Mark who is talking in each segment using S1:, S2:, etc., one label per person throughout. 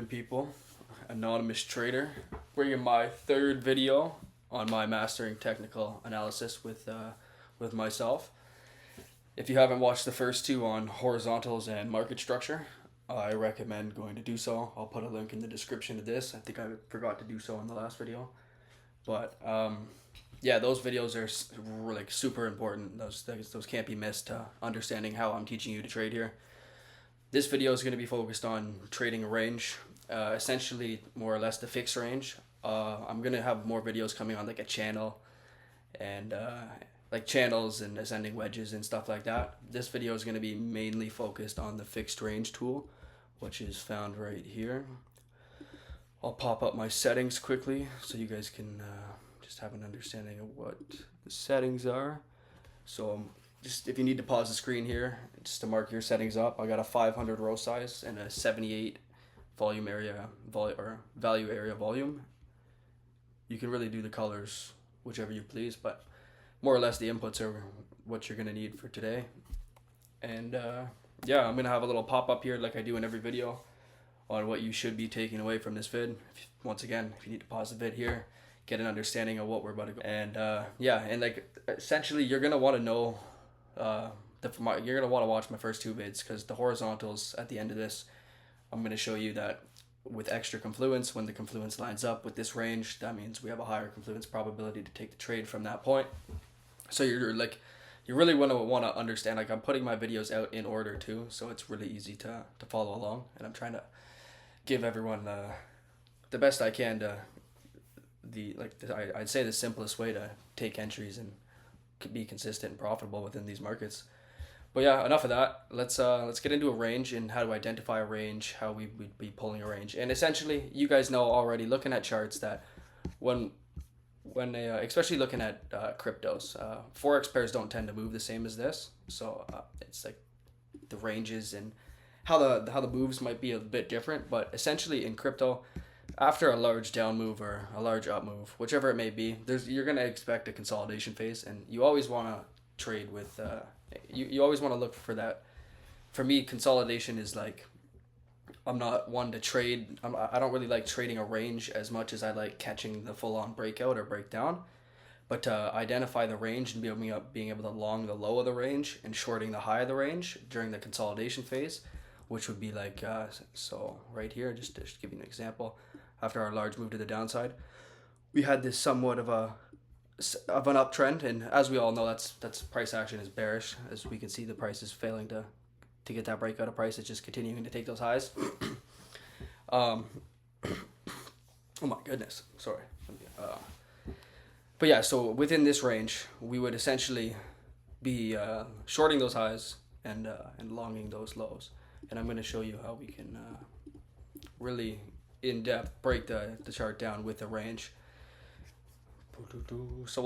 S1: good people? Anonymous Trader, bringing my third video on my mastering technical analysis with myself. If you haven't watched the first two on horizontals and market structure, I recommend going to do so. I'll put a link in the description of this. I think I forgot to do so in the last video, but yeah, those videos are like super important. Those can't be missed to understanding how I'm teaching you to trade here. This video is going to be focused on trading a range, essentially more or less the fixed range. I'm going to have more videos coming on like a channel and like channels and ascending wedges and stuff like that. This video is going to be mainly focused on the fixed range tool, which is found right here. I'll pop up my settings quickly so you guys can just have an understanding of what the settings are. So just if you need to pause the screen here just to mark your settings up, I got a 500 row size and a 78 volume area value area volume. You can really do the colors whichever you please, but more or less the inputs are what you're gonna need for today. And yeah, I'm gonna have a little pop up here like I do in every video on what you should be taking away from this vid. Once again, if you need to pause the vid here, get an understanding of what we're about to go. And yeah, and like essentially you're gonna want to know you're gonna want to watch my first two vids, because the horizontals at the end of this, I'm gonna show you that with extra confluence, when the confluence lines up with this range, that means we have a higher confluence probability to take the trade from that point. So you really want to understand, like I'm putting my videos out in order too, so it's really easy to follow along, and I'm trying to give everyone the best I can to I'd say the simplest way to take entries and be consistent and profitable within these markets. But yeah, enough of that. Let's get into a range and how to identify a range, how we would be pulling a range. And essentially, you guys know already looking at charts that when especially looking at cryptos, forex pairs don't tend to move the same as this. So it's like the ranges and how the moves might be a bit different. But essentially in crypto, after a large down move or a large up move, whichever it may be, you're gonna expect a consolidation phase, and you always want to trade with you always want to look for that. For me, consolidation is like, I'm not one to trade. I don't really like trading a range as much as I like catching the full on breakout or breakdown. But to identify the range and being able to long the low of the range and shorting the high of the range during the consolidation phase, which would be like so right here, just to give you an example. After our large move to the downside, we had this somewhat of an uptrend, and as we all know, that's price action is bearish. As we can see, the price is failing to get that breakout of price. It's just continuing to take those highs. Oh my goodness, sorry. But yeah, so within this range, we would essentially be shorting those highs and longing those lows. And I'm going to show you how we can really in depth break the chart down with the range. So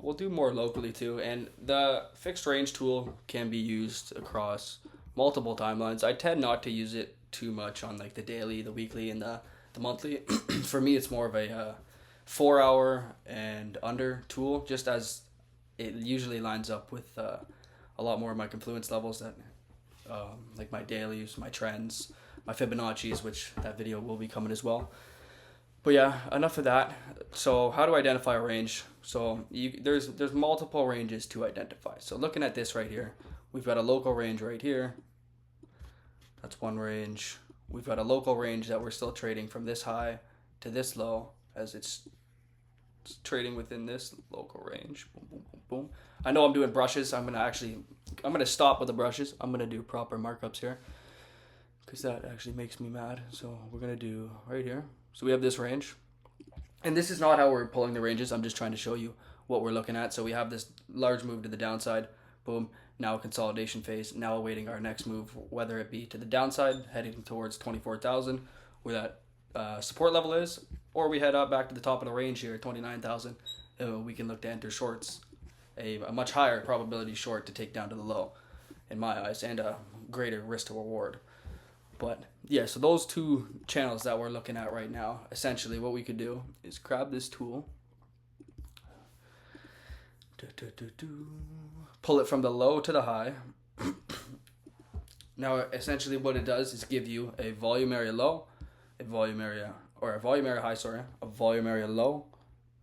S1: we'll do more locally too, and the fixed range tool can be used across multiple timelines. I tend not to use it too much on like the daily, the weekly, and the monthly. For me, it's more of a 4 hour and under tool, just as it usually lines up with a lot more of my confluence levels that like my dailies, my trends, my Fibonacci's, which that video will be coming as well. But yeah, enough of that. So how to identify a range? So there's multiple ranges to identify. So looking at this right here, we've got a local range right here. That's one range. We've got a local range that we're still trading from this high to this low, as it's trading within this local range. Boom, boom, boom, boom. I know I'm doing brushes. I'm gonna stop with the brushes. I'm gonna do proper markups here, because that actually makes me mad. So we're gonna do right here. So we have this range, and this is not how we're pulling the ranges. I'm just trying to show you what we're looking at. So we have this large move to the downside, boom, now a consolidation phase, now awaiting our next move, whether it be to the downside, heading towards 24,000, where that support level is, or we head up back to the top of the range here, 29,000. We can look to enter shorts, a much higher probability short to take down to the low, in my eyes, and a greater risk to reward. But yeah, so those two channels that we're looking at right now, essentially what we could do is grab this tool, pull it from the low to the high. Now, essentially what it does is give you a volume area low a volume area, or a volume area high, sorry, a volume area low,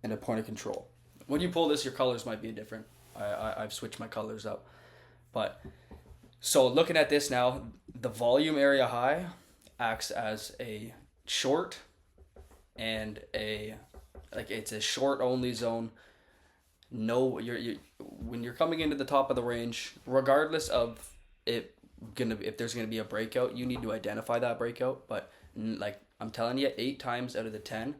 S1: and a point of control. When you pull this, your colors might be different. I've switched my colors up. But, so looking at this now, the volume area high acts as a short and it's a short only zone. No, when you're coming into the top of the range, regardless of if there's gonna be a breakout, you need to identify that breakout. But like I'm telling you, 8 times out of the 10,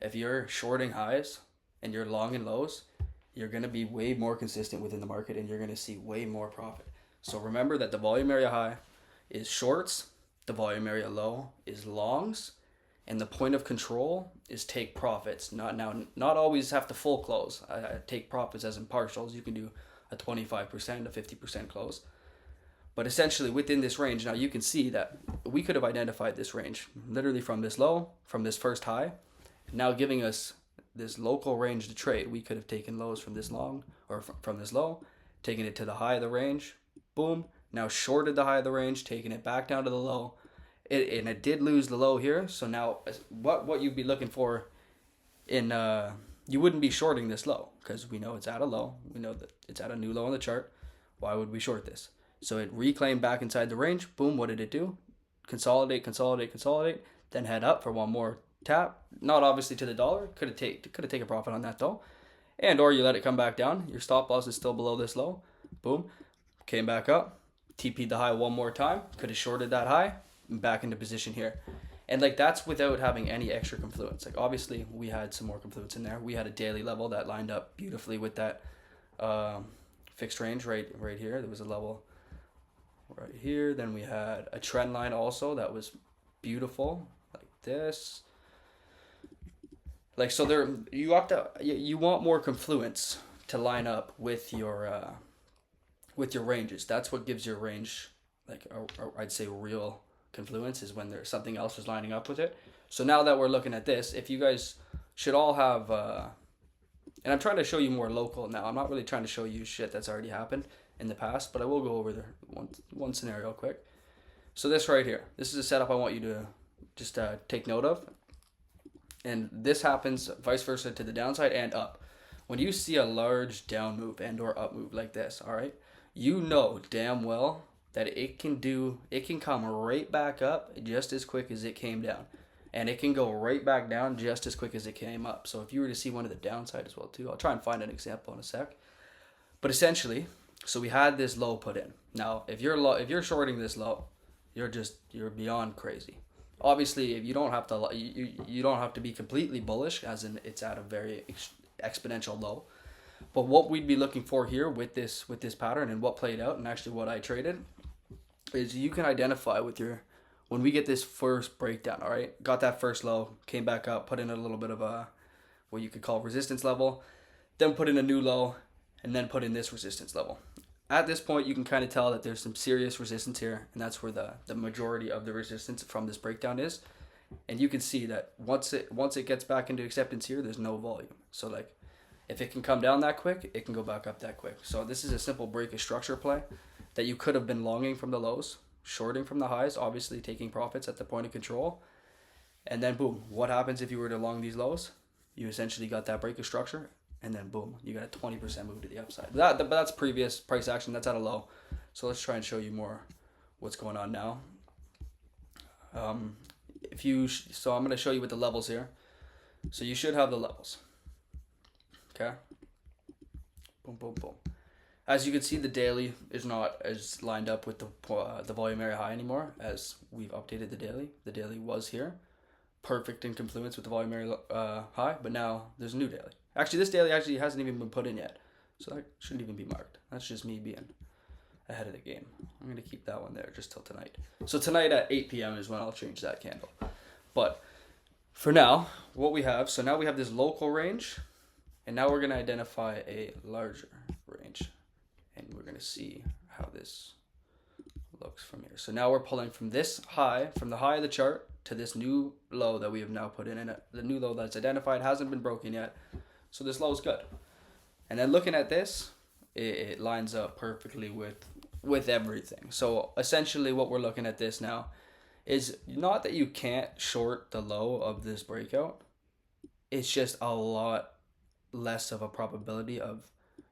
S1: if you're shorting highs and you're long and lows, you're gonna be way more consistent within the market, and you're gonna see way more profit. So remember that the volume area high is shorts, the volume area low is longs, and the point of control is take profits. Not always have to full close. I take profits as in partials. You can do a 25%, a 50% close. But essentially within this range, now you can see that we could have identified this range literally from this low, from this first high, now giving us this local range to trade. We could have taken lows from this long, or from this low, taken it to the high of the range, boom, now shorted the high of the range, taking it back down to the low. And it did lose the low here, so now what you'd be looking for in you wouldn't be shorting this low, because we know it's at a low, we know that it's at a new low on the chart. Why would we short this? So it reclaimed back inside the range. Boom, what did it do? Consolidate, then head up for one more tap. Not obviously to the dollar. Could have taken a profit on that though. And or you let it come back down. Your stop loss is still below this low. Boom, came back up, TP'd the high one more time. Could have shorted that high. Back into position here. And like that's without having any extra confluence. Like obviously we had some more confluence in there. We had a daily level that lined up beautifully with that fixed range right here. There was a level right here. Then we had a trend line also that was beautiful like this. Like so there you want more confluence to line up with your ranges. That's what gives your range like I'd say real confluence, is when there's something else is lining up with it. So now that we're looking at this, if you guys should all have and I'm trying to show you more local now. I'm not really trying to show you shit that's already happened in the past, but I will go over the one scenario quick. So this right here, this is a setup I want you to just take note of. And this happens vice versa to the downside and up. When you see a large down move and or up move like this, all right, you know damn well that it can come right back up just as quick as it came down. And it can go right back down just as quick as it came up. So if you were to see one of the downside as well too, I'll try and find an example in a sec. But essentially, so we had this low put in. Now, if you're shorting this low, you're beyond crazy. Obviously, if you don't have to be completely bullish, as in it's at a very exponential low. But what we'd be looking for here with this pattern and what played out, and actually what I traded, is you can identify when we get this first breakdown, all right, got that first low, came back up, put in a little bit of a, what you could call resistance level, then put in a new low, and then put in this resistance level. At this point, you can kind of tell that there's some serious resistance here, and that's where the majority of the resistance from this breakdown is. And you can see that once it gets back into acceptance here, there's no volume. So like, if it can come down that quick, it can go back up that quick. So this is a simple break of structure play that you could have been longing from the lows, shorting from the highs, obviously taking profits at the point of control. And then boom, what happens if you were to long these lows? You essentially got that break of structure, and then boom, you got a 20% move to the upside. But that's previous price action, that's at a low. So let's try and show you more what's going on now. So I'm going to show you with the levels here. So you should have the levels. Okay. Boom, boom, boom. As you can see, the daily is not as lined up with the volume area high anymore, as we've updated the daily. The daily was here, perfect in confluence with the volume area high, but now there's a new daily. Actually, this daily actually hasn't even been put in yet, so that shouldn't even be marked. That's just me being ahead of the game. I'm going to keep that one there just till tonight. So tonight at 8 p.m. is when I'll change that candle. But for now, what we have, so now we have this local range, and now we're going to identify a larger range. And we're going to see how this looks from here. So now we're pulling from this high, from the high of the chart, to this new low that we have now put in. And the new low that's identified hasn't been broken yet. So this low is good. And then looking at this, it lines up perfectly with everything. So essentially what we're looking at this now is not that you can't short the low of this breakout. It's just a lot less of a probability of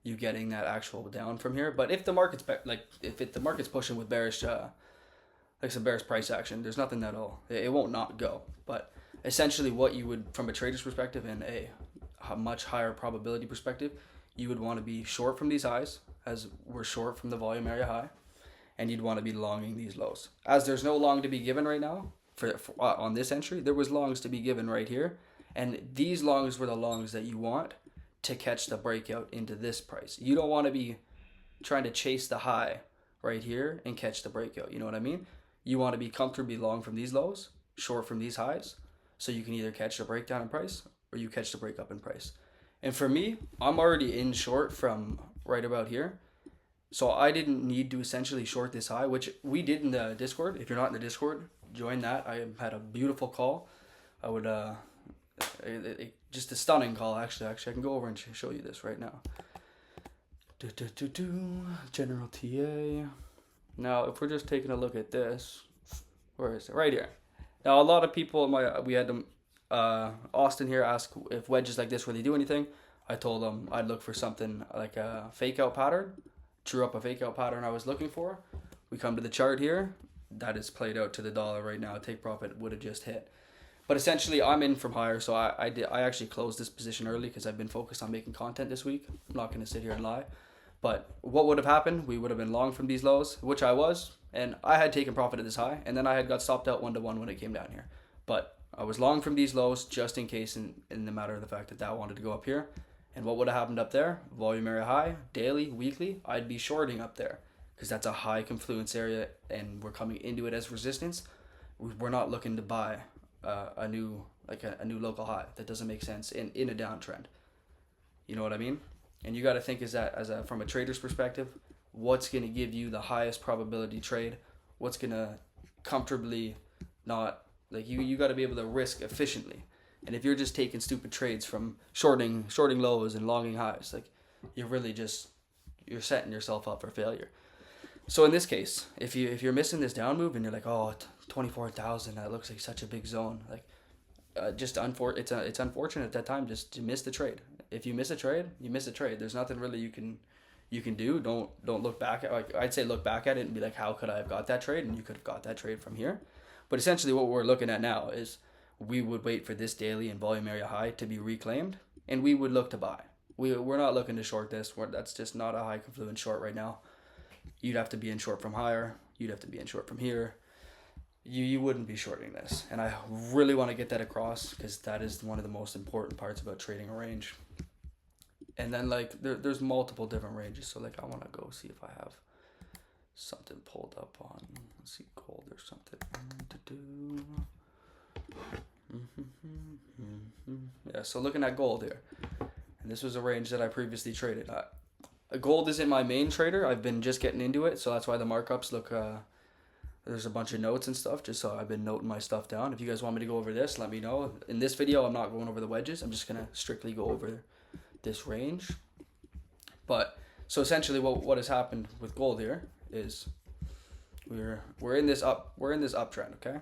S1: you getting that actual down from here. But if the market's the market's pushing with bearish like some bearish price action, there's nothing that'll it won't not go. But essentially, what you would, from a trader's perspective and a much higher probability perspective, you would want to be short from these highs, as we're short from the volume area high, and you'd want to be longing these lows. As there's no long to be given right now for on this entry, there was longs to be given right here, and these longs were the longs that you want to catch the breakout into this price. You don't want to be trying to chase the high right here and catch the breakout. You know what I mean? You want to be comfortably long from these lows, short from these highs, so you can either catch the breakdown in price or you catch the break up in price. And for me, I'm already in short from right about here. So I didn't need to essentially short this high, which we did in the Discord. If you're not in the Discord, join that. I had a beautiful call. I would just a stunning call actually. I can go over and show you this right now. General TA. Now, if we're just taking a look at this, where is it? Right here. Now, a lot of people, we had them, Austin here ask if wedges like this really do anything. I told him I'd look for something like a fake out pattern. Drew up a fake out pattern I was looking for. We come to the chart here. That is played out to the dollar right now. Take profit would have just hit. But essentially, I'm in from higher, so I actually closed this position early because I've been focused on making content this week. I'm not going to sit here and lie. But what would have happened? We would have been long from these lows, which I was, and I had taken profit at this high, and then I had got stopped out 1-to-1 when it came down here. But I was long from these lows just in case in the matter of the fact that wanted to go up here. And what would have happened up there? Volume area high, daily, weekly, I'd be shorting up there because that's a high confluence area and we're coming into it as resistance. We're not looking to buy a new local high. That doesn't make sense in a downtrend. You know what I mean? And you got to think from a trader's perspective, what's going to give you the highest probability trade? What's going to comfortably not, like you got to be able to risk efficiently. And if you're just taking stupid trades from shorting lows and longing highs, like you're setting yourself up for failure. So in this case, if you're missing this down move and you're like, oh, 24,000, that looks like such a big zone, like it's unfortunate at that time just to miss the trade. If you miss a trade, you miss a trade. There's nothing really you can do. Don't look back at, like, I'd say look back at it and be like, how could I have got that trade? And you could have got that trade from here. But essentially what we're looking at now is we would wait for this daily and volume area high to be reclaimed, and we would look to buy. We're not looking to short this. That's just not a high confluence short right now. You'd have to be in short from higher. You'd have to be in short from here. You wouldn't be shorting this. And I really want to get that across because that is one of the most important parts about trading a range. And then like there's multiple different ranges. So like I want to go see if I have something pulled up on, let's see, gold or something. Yeah, so looking at gold here, and this was a range that I previously traded. Gold isn't my main trader. I've been just getting into it, so that's why the markups look. There's a bunch of notes and stuff, just so I've been noting my stuff down. If you guys want me to go over this, let me know. In this video, I'm not going over the wedges. I'm just gonna strictly go over this range. But so essentially, what has happened with gold here is we're in this uptrend. Okay,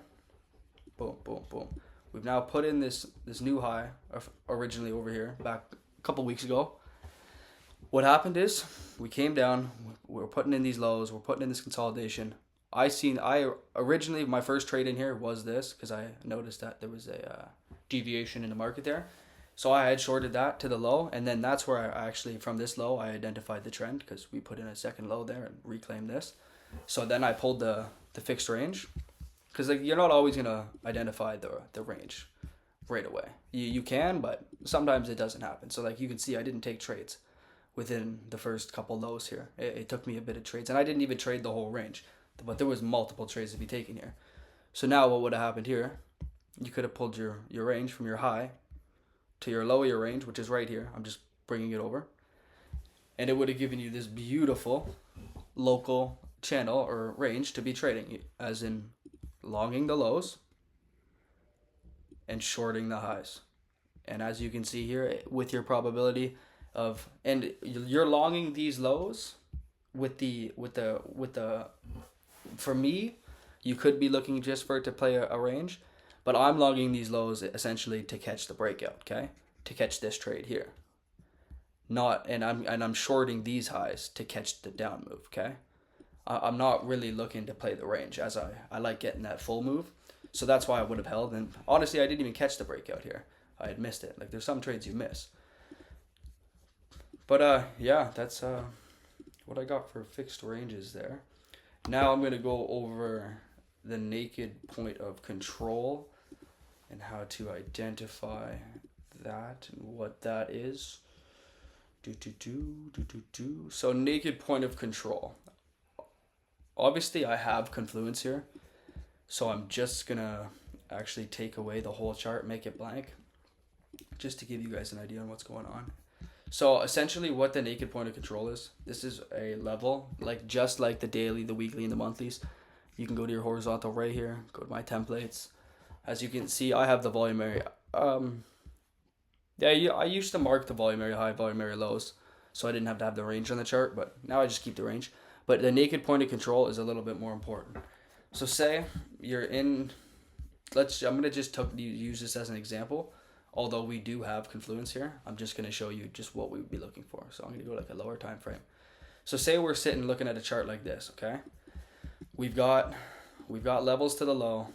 S1: boom, boom, boom. We've now put in this new high originally over here back a couple weeks ago. What happened is we came down, we're putting in these lows, we're putting in this consolidation. I originally, my first trade in here was this because I noticed that there was a deviation in the market there. So I had shorted that to the low, and then that's where I actually, from this low, I identified the trend because we put in a second low there and reclaimed this. So then I pulled the fixed range. Because like you're not always gonna identify the range right away. You can, but sometimes it doesn't happen. So like you can see, I didn't take trades within the first couple lows here. It took me a bit of trades, and I didn't even trade the whole range, but there was multiple trades to be taken here. So now what would have happened here? You could have pulled your range from your high to your low of your range, which is right here. I'm just bringing it over, and it would have given you this beautiful local channel or range to be trading, as in longing the lows and shorting the highs. And as you can see here, with your probability of, and you're longing these lows with the for me, You could be looking just for it to play a range, but I'm logging these lows essentially to catch the breakout, okay? To catch this trade here. I'm shorting these highs to catch the down move, okay? I'm not really looking to play the range, as I like getting that full move. So that's why I would have held. And honestly, I didn't even catch the breakout here. I had missed it. Like, there's some trades you miss. But yeah, that's what I got for fixed ranges there. Now I'm going to go over the naked point of control and how to identify that and what that is. So naked point of control. Obviously, I have confluence here, so I'm just gonna actually take away the whole chart, make it blank, just to give you guys an idea on what's going on. So essentially what the naked point of control is, this is a level, like just like the daily, the weekly, and the monthlies. You can go to your horizontal right here, go to my templates. As you can see, I have the volume area. Yeah, I used to mark the volume area high, volume area lows, so I didn't have to have the range on the chart, but now I just keep the range. But the naked point of control is a little bit more important. So say you're in, I'm going to just use this as an example. Although we do have confluence here, I'm just going to show you just what we would be looking for. So I'm going to go like a lower time frame. So say we're sitting looking at a chart like this, okay? We've got levels to the low.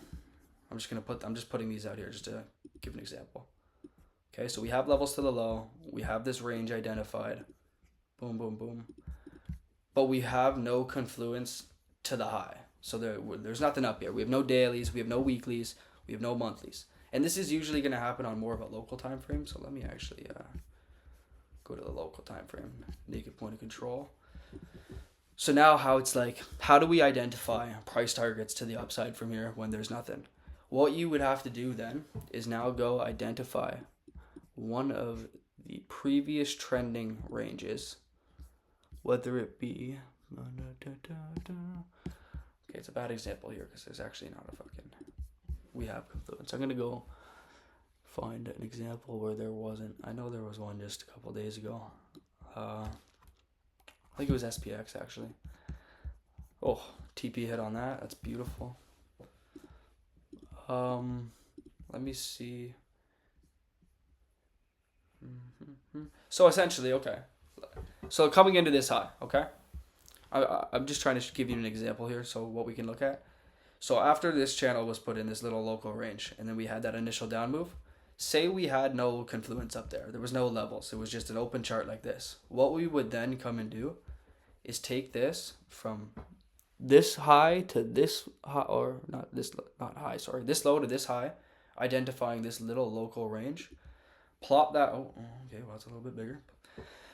S1: I'm just putting these out here just to give an example. Okay, so we have levels to the low. We have this range identified. Boom, boom, boom. But we have no confluence to the high. So there's nothing up here. We have no dailies, we have no weeklies, we have no monthlies. And this is usually going to happen on more of a local time frame. So let me actually go to the local time frame, naked point of control. So now how do we identify price targets to the upside from here when there's nothing? What you would have to do then is now go identify one of the previous trending ranges, whether it be, okay, it's a bad example here because there's actually not a fucking, we have confluence. I'm going to go find an example where there wasn't. I know there was one just a couple days ago. I think it was SPX actually. Oh, TP hit on that. That's beautiful. Let me see. So essentially, okay. So coming into this high, okay? I'm just trying to give you an example here, so what we can look at. So after this channel was put in this little local range, and then we had that initial down move, say we had no confluence up there. There was no levels. It was just an open chart like this. What we would then come and do is take this from this high to this high, or this low to this high, identifying this little local range. Plop that, okay, well, it's a little bit bigger.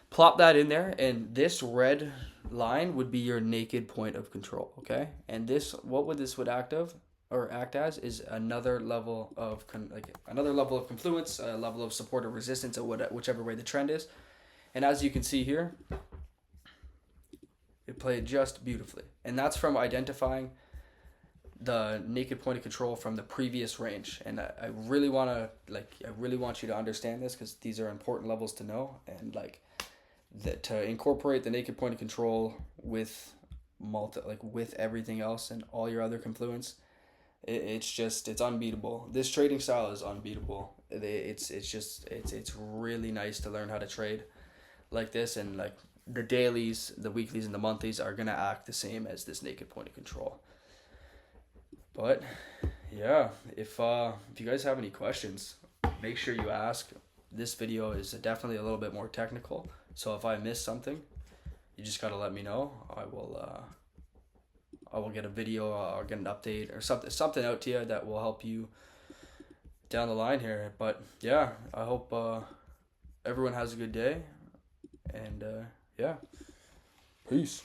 S1: Plop that in there, and this red line would be your naked point of control, okay? And this, what would this would act as is another level of confluence, a level of support or resistance, or whichever way the trend is. And as you can see here, it played just beautifully, and that's from identifying the naked point of control from the previous range. And I really want you to understand this, because these are important levels to know, and to incorporate the naked point of control with with everything else and all your other confluence. It's unbeatable. This trading style is unbeatable. It's really nice to learn how to trade like this, and the dailies, the weeklies, and the monthlies are gonna act the same as this naked point of control. But yeah, if you guys have any questions, make sure you ask. This video is definitely a little bit more technical, so if I miss something, you just gotta let me know. I will get a video or get an update or something out to you that will help you down the line here. But yeah, I hope everyone has a good day, and yeah, peace.